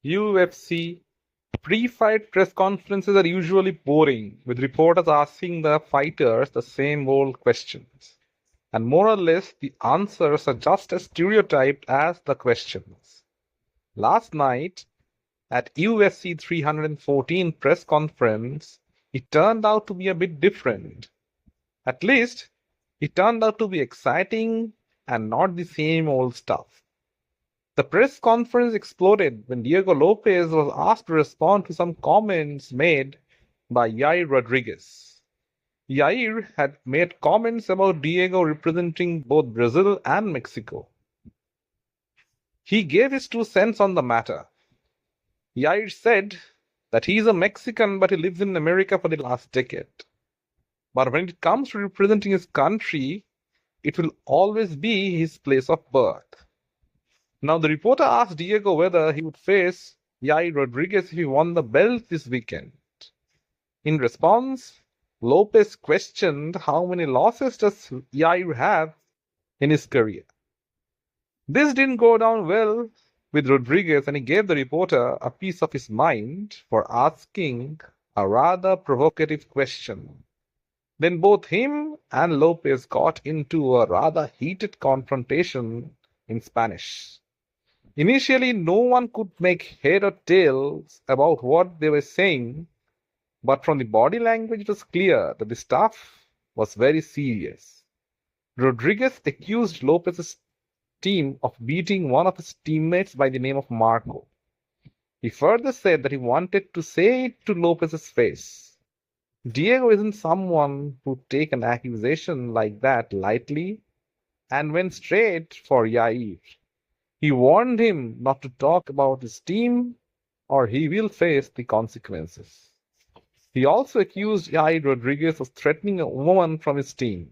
UFC pre-fight press conferences are usually boring, with reporters asking the fighters the same old questions. And more or less, the answers are just as stereotyped as the questions. Last night, at UFC 314 press conference, it turned out to be a bit different. At least, it turned out to be exciting and not the same old stuff. The press conference exploded when Diego Lopes was asked to respond to some comments made by Yair Rodriguez. Yair had made comments about Diego representing both Brazil and Mexico. He gave his 2 cents on the matter. Yair said that he is a Mexican but he lives in America for the last decade. But when it comes to representing his country, it will always be his place of birth. Now, the reporter asked Diego whether he would face Yair Rodriguez if he won the belt this weekend. In response, Lopes questioned how many losses does Yair have in his career. This didn't go down well with Rodriguez, and he gave the reporter a piece of his mind for asking a rather provocative question. Then both him and Lopes got into a rather heated confrontation in Spanish. Initially, no one could make head or tails about what they were saying, but from the body language it was clear that the stuff was very serious. Rodriguez accused Lopez's team of beating one of his teammates by the name of Marco. He further said that he wanted to say it to Lopez's face. Diego isn't someone who'd take an accusation like that lightly and went straight for Yair. He warned him not to talk about his team or he will face the consequences. He also accused Yair Rodriguez of threatening a woman from his team.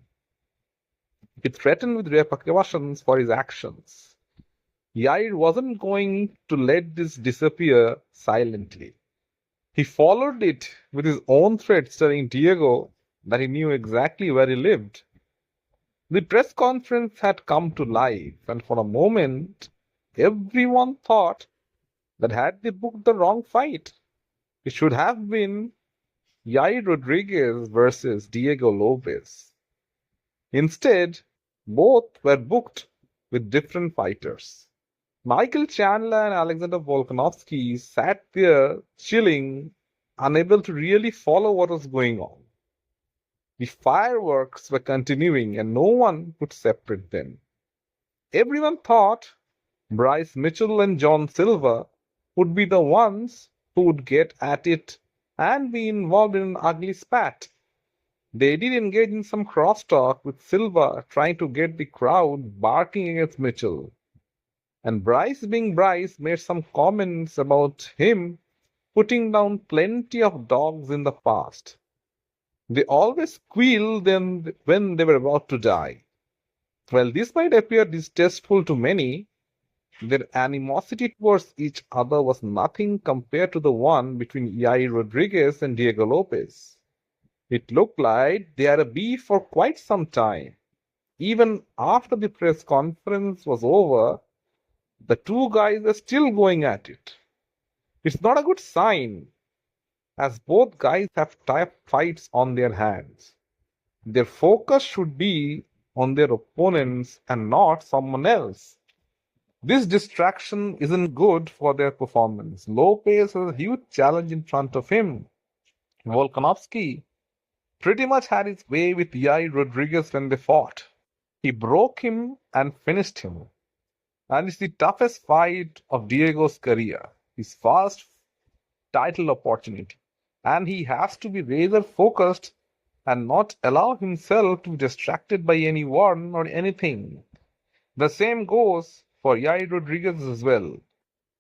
He threatened with repercussions for his actions. Yair wasn't going to let this disappear silently. He followed it with his own threats telling Diego that he knew exactly where he lived. The press conference had come to life, and for a moment, everyone thought that had they booked the wrong fight, it should have been Yair Rodriguez versus Diego Lopes. Instead, both were booked with different fighters. Michael Chandler and Alexander Volkanovski sat there chilling, unable to really follow what was going on. The fireworks were continuing and no one could separate them. Everyone thought Bryce Mitchell and John Silva would be the ones who would get at it and be involved in an ugly spat. They did engage in some crosstalk with Silva trying to get the crowd barking against Mitchell. And Bryce, being Bryce, made some comments about him putting down plenty of dogs in the past. They always squealed when they were about to die. While this might appear distasteful to many, their animosity towards each other was nothing compared to the one between Yair Rodriguez and Diego Lopes. It looked like they had a beef for quite some time. Even after the press conference was over, the two guys are still going at it. It's not a good sign, as both guys have tough fights on their hands. Their focus should be on their opponents and not someone else. This distraction isn't good for their performance. Lopes has a huge challenge in front of him. Volkanovski pretty much had his way with Yair Rodriguez when they fought. He broke him and finished him. And it's the toughest fight of Diego's career, his first title opportunity. And he has to be razor focused and not allow himself to be distracted by anyone or anything. The same goes for Yair Rodriguez as well.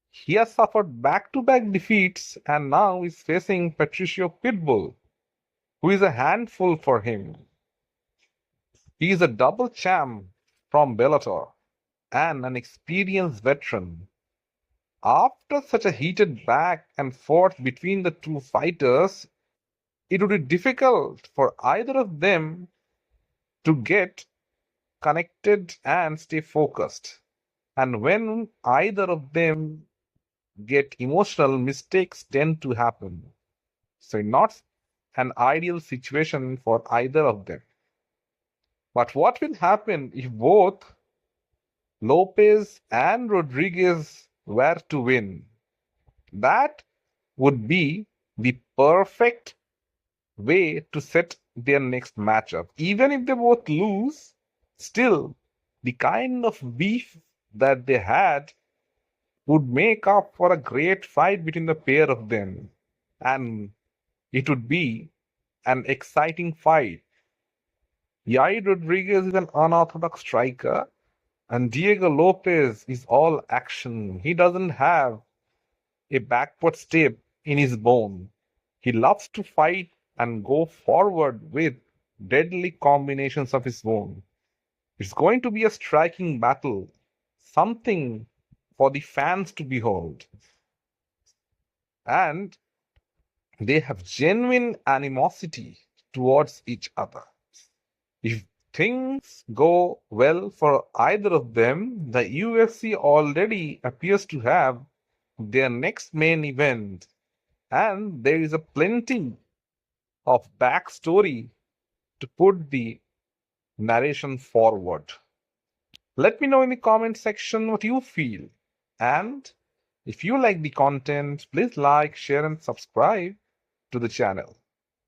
He has suffered back-to-back defeats and now is facing Patricio Pitbull, who is a handful for him. He is a double champ from Bellator and an experienced veteran. After such a heated back and forth between the two fighters, it would be difficult for either of them to get connected and stay focused. And when either of them get emotional, mistakes tend to happen. So, not an ideal situation for either of them. But what will happen if both Lopes and Rodriguez were to win? That would be the perfect way to set their next matchup. Even if they both lose, still, the kind of beef that they had would make up for a great fight between the pair of them. And it would be an exciting fight. Yair Rodriguez is an unorthodox striker, and Diego Lopes is all action. He doesn't have a backward step in his bone. He loves to fight and go forward with deadly combinations of his own. It's going to be a striking battle, something for the fans to behold. And they have genuine animosity towards each other. If things go well for either of them, the UFC already appears to have their next main event, and there is a plenty of backstory to put the narration forward. Let me know in the comment section what you feel. And if you like the content, please like, share, and subscribe to the channel.